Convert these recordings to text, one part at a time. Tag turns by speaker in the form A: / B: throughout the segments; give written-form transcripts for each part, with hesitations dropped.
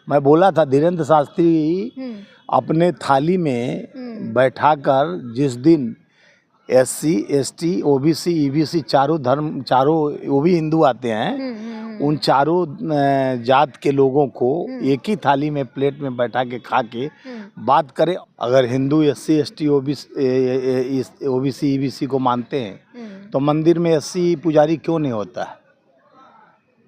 A: मैं बोला था धीरेन्द्र शास्त्री अपने थाली में बैठाकर जिस दिन SC ST OBC EBC चारों वो भी हिंदू आते हैं, उन चारों जात के लोगों को एक ही थाली में प्लेट में बैठा के खा के बात करें। अगर Hindu SC ST OBC EBC को मानते हैं तो मंदिर में SC पुजारी क्यों नहीं होता है?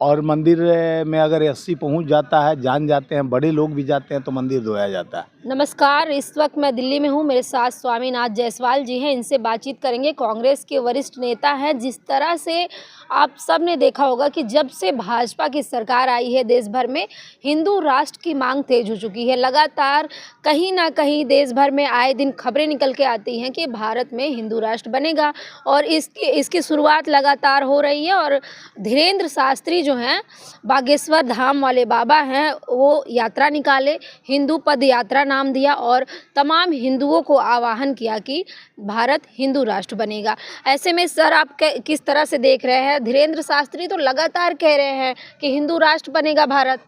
A: और मंदिर में अगर SC पहुंच जाता है, जान जाते हैं, बड़े लोग भी जाते हैं तो मंदिर धोया जाता है।
B: नमस्कार, इस वक्त मैं दिल्ली में हूँ। मेरे साथ स्वामीनाथ जायसवाल जी हैं, इनसे बातचीत करेंगे। कांग्रेस के वरिष्ठ नेता हैं। जिस तरह से आप सब ने देखा होगा कि जब से भाजपा की सरकार आई है देश भर में हिंदू राष्ट्र की मांग तेज हो चुकी है। लगातार कहीं ना कहीं देश भर में आए दिन खबरें निकल के आती हैं कि भारत में हिंदू राष्ट्र बनेगा और इसकी शुरुआत लगातार हो रही है। और धीरेन्द्र शास्त्री जो हैं, बागेश्वर धाम वाले बाबा हैं, वो यात्रा निकाले, हिंदू पद यात्रा नाम दिया और तमाम हिंदुओं को आह्वान किया कि भारत हिंदू राष्ट्र बनेगा। ऐसे में सर आप किस तरह से देख रहे हैं? धीरेन्द्र शास्त्री तो लगातार कह रहे हैं कि हिंदू राष्ट्र बनेगा भारत।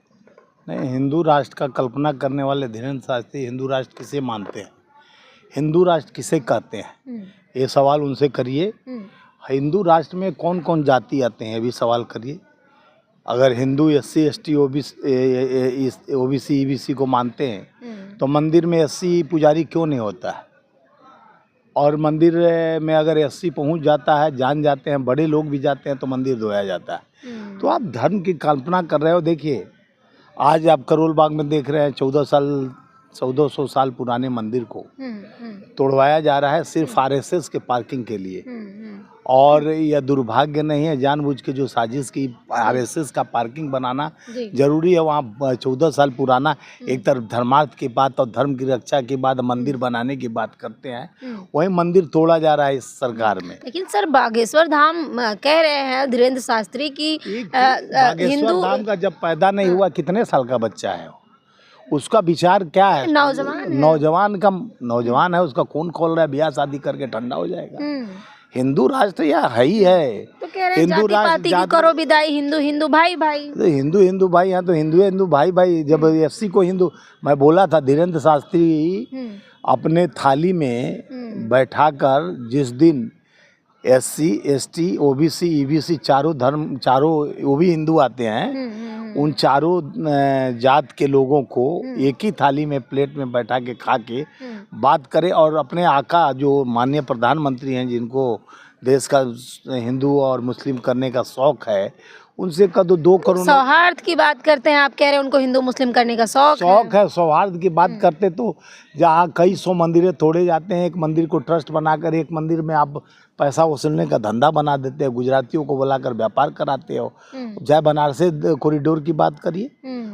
A: नहीं, हिंदू राष्ट्र का कल्पना करने वाले धीरेन्द्र शास्त्री हिंदू राष्ट्र किसे मानते हैं, हिंदू राष्ट्र किसे कहते हैं, ये सवाल उनसे करिए। हिंदू राष्ट्र में कौन कौन जाति आते हैं, ये भी सवाल करिए। अगर Hindu SC ST OBC EBC को मानते हैं तो मंदिर में SC पुजारी क्यों नहीं होता है? और मंदिर में अगर SC पहुंच जाता है, जान जाते हैं, बड़े लोग भी जाते हैं तो मंदिर धोया जाता है। तो आप धर्म की कल्पना कर रहे हो। देखिए, आज आप करोल बाग में देख रहे हैं 1400 साल पुराने मंदिर को तोड़वाया जा रहा है सिर्फ RSS के पार्किंग के लिए। और यह दुर्भाग्य नहीं है, जानबूझ के जो साजिश की RSS का पार्किंग बनाना जरूरी है। वहाँ 14 साल पुराना एक तरफ धर्मार्थ की बात और धर्म की रक्षा के बाद मंदिर बनाने की बात करते हैं, वही मंदिर तोड़ा जा रहा है इस सरकार में।
B: लेकिन सर बागेश्वर धाम कह रहे हैं धीरेन्द्र शास्त्री की
A: बागेश्वर धाम का जब पैदा नहीं हुआ, कितने साल का बच्चा है, उसका विचार क्या है? नौजवान है, उसका खून खोल रहा है, ब्याह शादी करके ठंडा हो जाएगा। हिंदू राष्ट्र या है ही है।
B: तो कह रहे हैं हिंदू राष्ट्र करो विदाई, हिंदू भाई भाई।
A: तो हिंदू भाई हैं तो हिंदू भाई भाई। जब SC को हिंदू, मैं बोला था धीरेन्द्र शास्त्री अपने थाली में बैठाकर जिस दिन SC ST OBC EBC चारों वो भी हिंदू आते हैं, उन चारों जात के लोगों को एक ही थाली में प्लेट में बैठा के खा के बात करें। और अपने आका जो माननीय प्रधानमंत्री हैं, जिनको देश का हिंदू और मुस्लिम करने का शौक है, उनसे का तो 2 करोड़
B: सौहार्द की बात करते हैं। आप कह रहे हैं उनको हिंदू मुस्लिम करने का शौक
A: है। सौहार्द की बात करते तो जहाँ कई 100 मंदिरें तोड़े जाते हैं, एक मंदिर को ट्रस्ट बनाकर एक मंदिर में आप पैसा वसूलने का धंधा बना देते हैं, गुजरातियों को बुलाकर व्यापार कराते हो। चाहे बनारसी कॉरिडोर की बात करिए,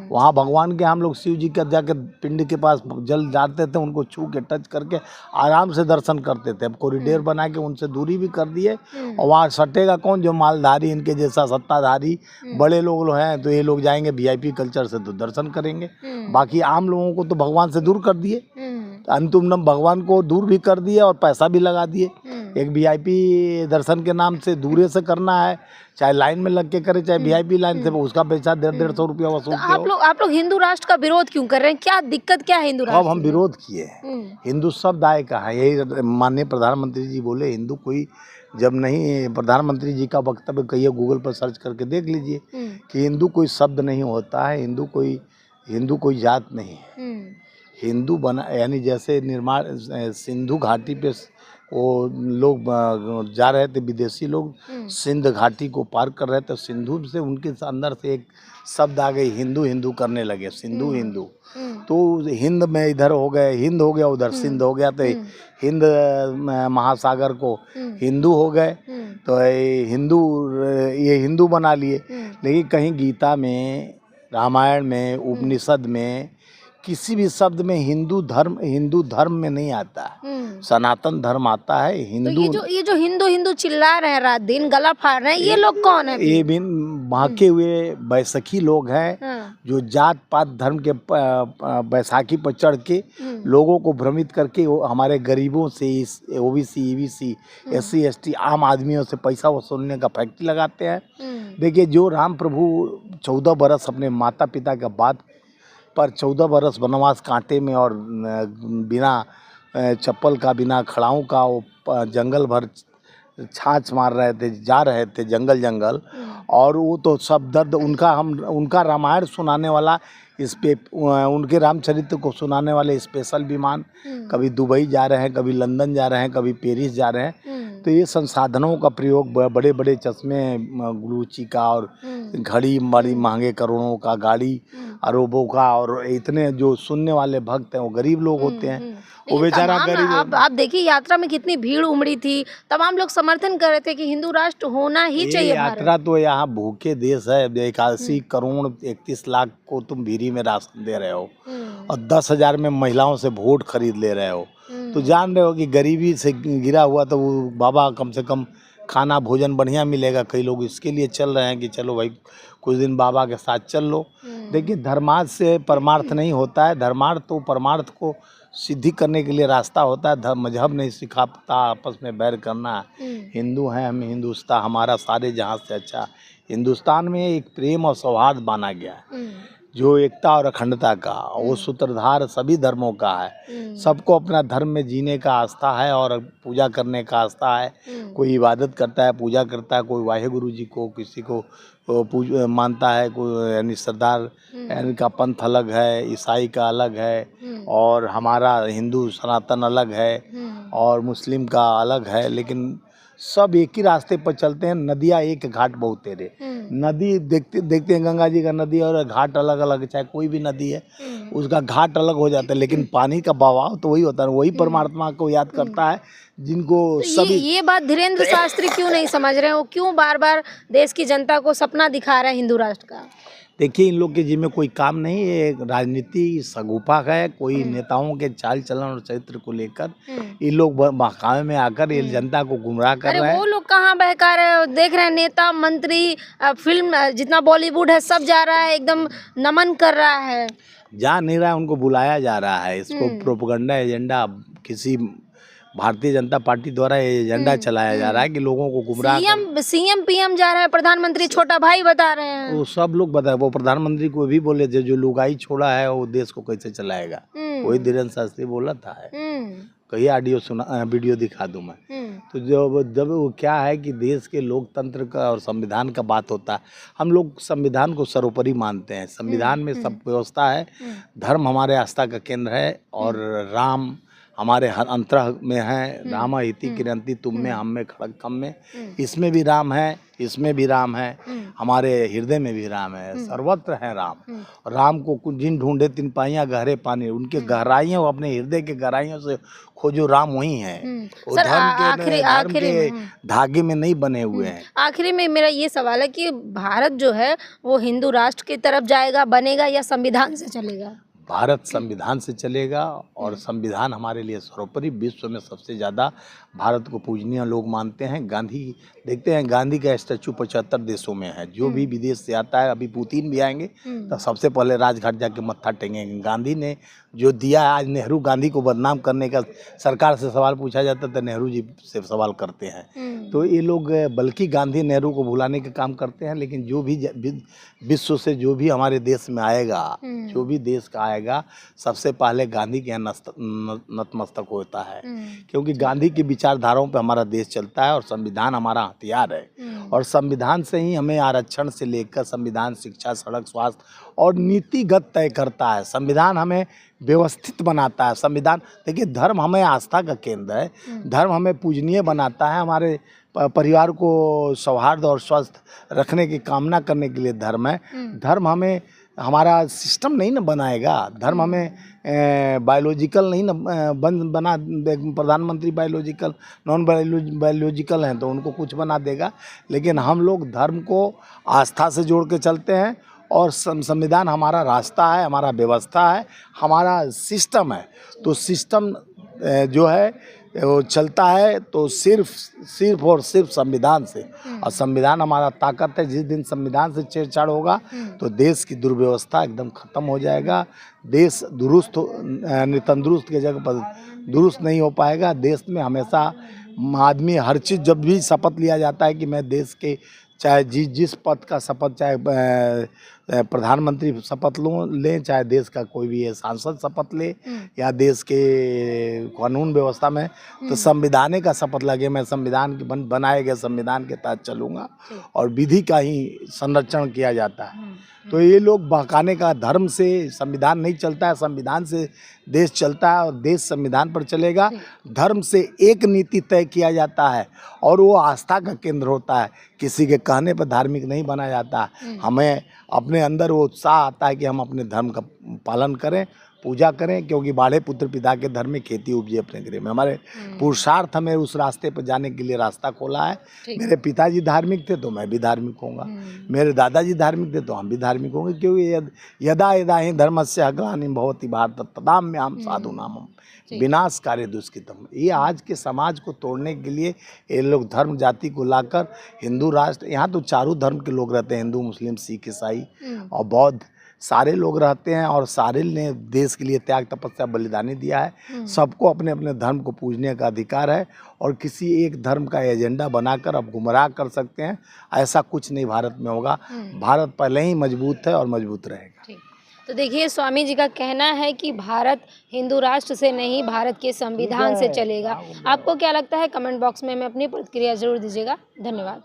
A: वहाँ भगवान के हम लोग शिव जी का जाके पिंड के पास जल डालते थे, उनको छू के टच करके आराम से दर्शन करते थे। अब कॉरिडोर बना के उनसे दूरी भी कर दिए। और वहाँ सटेगा कौन? जो मालधारी, इनके जैसा सत्ताधारी बड़े लोग हैं, तो ये लोग जाएंगे VIP कल्चर से तो दर्शन करेंगे। बाकी आम लोगों को तो भगवान से दूर कर दिए, अंतुम भगवान को दूर भी कर दिए और पैसा भी लगा दिए। एक VIP दर्शन के नाम से दूर से करना है, चाहे लाइन में लग के करे, चाहे VIP लाइन से, उसका पैसा 150 रुपया वसूलते हो।
B: आप लोग हिंदू राष्ट्र का विरोध क्यों कर रहे हैं? क्या दिक्कत क्या है हिंदू राष्ट्र?
A: अब हम विरोध किए हैं। हिंदू शब्द आए कहाँ? यही माननीय प्रधानमंत्री जी बोले, हिंदू कोई जब नहीं, प्रधानमंत्री जी का वक्तव्य कहिए, गूगल पर सर्च करके देख लीजिए कि हिंदू कोई शब्द नहीं होता है, हिंदू कोई जात नहीं है। हिंदू बना यानी जैसे निर्माण सिंधु घाटी पे वो लोग जा रहे थे, विदेशी लोग सिंध घाटी को पार कर रहे थे, सिंधु से उनके अंदर से एक शब्द आ गई, हिंदू करने लगे, सिंधु हिंदू। तो हिंद में इधर हो गए, हिंद हो गया, उधर सिंध हो गया, तो हिंद महासागर को हिंदू हो गए, तो ये हिंदू बना लिए। लेकिन कहीं गीता में, रामायण में, उपनिषद में किसी भी शब्द में हिंदू धर्म में नहीं आता है। सनातन धर्म आता है। हिंदू
B: तो ये जो हिंदू चिल्ला रहे हैं, रात दिन गला फाड़ रहे हैं, ये लोग कौन है?
A: ये भी भागे हुए बैसाखी लोग हैं, जो जात पात धर्म के बैसाखी पर चढ़ के लोगों को भ्रमित करके हमारे गरीबों से, OBC EBC SC ST आम आदमियों से पैसा वसूलने का फैक्ट्री लगाते हैं। देखिए, जो राम प्रभु 14 बरस अपने माता पिता का बात पर 14 बरस वनवास कांटे में और बिना चप्पल का, बिना खड़ाऊं का वो जंगल भर छाछ मार रहे थे, जा रहे थे जंगल जंगल। और वो तो सब दर्द उनका रामायण सुनाने वाला इस पे उनके रामचरित्र को सुनाने वाले स्पेशल विमान कभी दुबई जा रहे हैं, कभी लंदन जा रहे हैं, कभी पेरिस जा रहे हैं। तो ये संसाधनों का प्रयोग, बड़े बड़े चश्मे गुलूची का और घड़ी बड़ी महंगे करोड़ों का, गाड़ी अरबों का, और इतने जो सुनने वाले भक्त हैं वो गरीब लोग होते हैं। वो बेचारा गरीब।
B: आप देखिए यात्रा में कितनी भीड़ उमड़ी थी, तमाम लोग समर्थन कर रहे थे कि हिंदू राष्ट्र होना ही चाहिए।
A: यात्रा तो यहाँ भूखे देश है, 81 करोड़ 31 लाख को तुम भीरी में राशन दे रहे हो और 10,000 में महिलाओं से वोट खरीद ले रहे हो। तो जान रहे हो कि गरीबी से गिरा हुआ तो वो बाबा कम से कम खाना भोजन बढ़िया मिलेगा। कई लोग इसके लिए चल रहे हैं कि चलो भाई कुछ दिन बाबा के साथ चल लो। देखिए धर्मार्थ से परमार्थ नहीं होता है, धर्मार्थ तो परमार्थ को सिद्धि करने के लिए रास्ता होता है। मजहब नहीं सिखाता आपस में बैर करना। हिंदू हैं हम, हिंदुस्तान हमारा सारे जहाँ से अच्छा। हिंदुस्तान में एक प्रेम और सौहार्द माना गया है, जो एकता और अखंडता का, वो सूत्रधार सभी धर्मों का है। सबको अपना धर्म में जीने का आस्था है और पूजा करने का आस्था है। कोई इबादत करता है, पूजा करता है, कोई वाहे गुरु जी को, किसी को मानता है, कोई यानी सरदार यानी का पंथ अलग है, ईसाई का अलग है, और हमारा हिंदू सनातन अलग है, और मुस्लिम का अलग है। लेकिन सब एक ही रास्ते पर चलते हैं। नदियाँ एक, घाट बहुत तेरे। नदी देखते देखते हैं, गंगा जी का नदी और घाट अलग अलग, चाहे कोई भी नदी है उसका घाट अलग हो जाता है, लेकिन पानी का बहाव तो वही होता है। वही परमात्मा को याद करता है जिनको सभी।
B: ये बात धीरेन्द्र शास्त्री क्यों नहीं समझ रहे हैं? वो क्यों बार बार देश की जनता को सपना दिखा रहे हैं हिंदू राष्ट्र का?
A: देखिए इन लोग के जिम्मे कोई काम नहीं है, राजनीति सगुफा है। कोई नेताओं के चाल चलन और चरित्र को लेकर ये लोग बहकावे में आकर ये जनता को गुमराह कर रहे हैं।
B: वो लोग कहाँ बहका रहे हैं? देख रहे हैं नेता मंत्री फिल्म जितना बॉलीवुड है सब जा रहा है, एकदम नमन कर रहा है।
A: जा नहीं रहा है, उनको बुलाया जा रहा है। इसको प्रोपेगेंडा एजेंडा किसी भारतीय जनता पार्टी द्वारा एजेंडा चलाया जा रहा है कि लोगों को गुमराह।
B: सीएम पीएम जा रहा है, प्रधानमंत्री छोटा भाई बता रहे हैं।
A: वो सब लोग बता, वो प्रधानमंत्री को भी बोले थे जो लुगाई छोड़ा है वो देश को कैसे चलाएगा। वही धीरेन्द्र शास्त्री बोला था। कहीं ऑडियो सुना, वीडियो दिखा दूं मैं। तो जब वो क्या है कि देश के लोकतंत्र का और संविधान का बात होता है, हम लोग संविधान को सर्वोपरि मानते हैं। संविधान में सब व्यवस्था है। धर्म हमारे आस्था का केंद्र है और राम हमारे हर अंतरंग में है। राम इति किरंती तुम में हम में खड़ग कम में। इसमें भी राम है, इसमें भी राम है, हमारे हृदय में भी राम है, सर्वत्र है राम। राम को जिन ढूंढे तिन पाइया गहरे पानी, उनके गहराइयों, अपने हृदय के गहराइयों से खोजो, राम वही है। वो धर्म के धागे में नहीं बने हुए हैं।
B: आखिरी में मेरा ये सवाल है कि भारत जो है वो हिंदू राष्ट्र की तरफ जाएगा, बनेगा, या संविधान से चलेगा?
A: भारत संविधान से चलेगा और संविधान हमारे लिए सर्वोपरि। विश्व में सबसे ज़्यादा भारत को पूजनीय लोग मानते हैं। गांधी देखते हैं, गांधी का स्टैचू 75 देशों में है। जो भी विदेश से आता है, अभी पुतिन भी आएंगे तो सबसे पहले राजघाट जाके मत्था टेंगेंगे। गांधी ने जो दिया है, आज नेहरू गांधी को बदनाम करने का सरकार से सवाल पूछा जाता तो नेहरू जी से सवाल करते हैं। तो ये लोग बल्कि गांधी नेहरू को भुलाने का काम करते हैं। लेकिन जो भी विश्व से जो भी हमारे देश में आएगा, जो भी देश का आएगा, सबसे पहले गांधी के यहाँ नतमस्तक होता है। क्योंकि गांधी की विचारधाराओं पे हमारा देश चलता है और संविधान हमारा हथियार है। और संविधान से ही हमें आरक्षण से लेकर संविधान शिक्षा, सड़क, स्वास्थ्य और नीतिगत तय करता है। संविधान हमें व्यवस्थित बनाता है। संविधान देखिए, धर्म हमें आस्था का केंद्र है, धर्म हमें पूजनीय बनाता है। हमारे परिवार को सौहार्द और स्वस्थ रखने की कामना करने के लिए धर्म है। धर्म हमें हमारा सिस्टम नहीं ना बनाएगा। धर्म हमें बायोलॉजिकल नहीं ना बना। प्रधानमंत्री बायोलॉजिकल नॉन बायोलॉजिकल हैं तो उनको कुछ बना देगा। लेकिन हम लोग धर्म को आस्था से जोड़ के चलते हैं और संविधान हमारा रास्ता है, हमारा व्यवस्था है, हमारा सिस्टम है। तो सिस्टम जो है वो चलता है तो सिर्फ और सिर्फ संविधान से। और संविधान हमारा ताकत है। जिस दिन संविधान से छेड़छाड़ होगा तो देश की दुर्व्यवस्था एकदम खत्म हो जाएगा। देश तंदुरुस्त की जगह पर दुरुस्त नहीं हो पाएगा। देश में हमेशा आदमी हर चीज़, जब भी शपथ लिया जाता है कि मैं देश के चाहे जिस पद का शपथ, चाहे प्रधानमंत्री शपथ लें, चाहे देश का कोई भी सांसद शपथ ले या देश के कानून व्यवस्था में, तो संविधान का शपथ लगे, मैं संविधान के बनाए गए संविधान के तहत चलूँगा और विधि का ही संरक्षण किया जाता है। तो ये लोग बहकाने का, धर्म से संविधान नहीं चलता है, संविधान से देश चलता है और देश संविधान पर चलेगा। धर्म से एक नीति तय किया जाता है और वो आस्था का केंद्र होता है, किसी के कहने पर धार्मिक नहीं बना जाता। हमें अपने अंदर वो उत्साह आता है कि हम अपने धर्म का पालन करें, पूजा करें, क्योंकि बाढ़े पुत्र पिता के धर्म में खेती उपजे अपने गृह में। हमारे पुरुषार्थ हमें उस रास्ते पर जाने के लिए रास्ता खोला है। मेरे पिताजी धार्मिक थे तो मैं भी धार्मिक होऊंगा, मेरे दादाजी धार्मिक थे तो हम भी धार्मिक होंगे, क्योंकि यदा यदा ही धर्मस्य ग्लानिर्भवति भवति भारत तदाम्याम साधूनाम विनाशकार्य दुष्कृतम। ये आज के समाज को तोड़ने के लिए ये लोग धर्म जाति को लाकर हिंदू राष्ट्र, यहाँ तो चारों धर्म के लोग रहते हैं, हिंदू मुस्लिम सिख ईसाई और बौद्ध, सारे लोग रहते हैं और सारे ने देश के लिए त्याग तपस्या बलिदानी दिया है। सबको अपने अपने धर्म को पूजने का अधिकार है और किसी एक धर्म का एजेंडा बनाकर अब गुमराह कर सकते हैं, ऐसा कुछ नहीं भारत में होगा। भारत पहले ही मजबूत है और मजबूत रहेगा।
B: तो देखिए, स्वामी जी का कहना है कि भारत हिंदू राष्ट्र से नहीं, भारत के संविधान से चलेगा। आपको क्या लगता है? कमेंट बॉक्स में हमें अपनी प्रतिक्रिया जरूर दीजिएगा। धन्यवाद।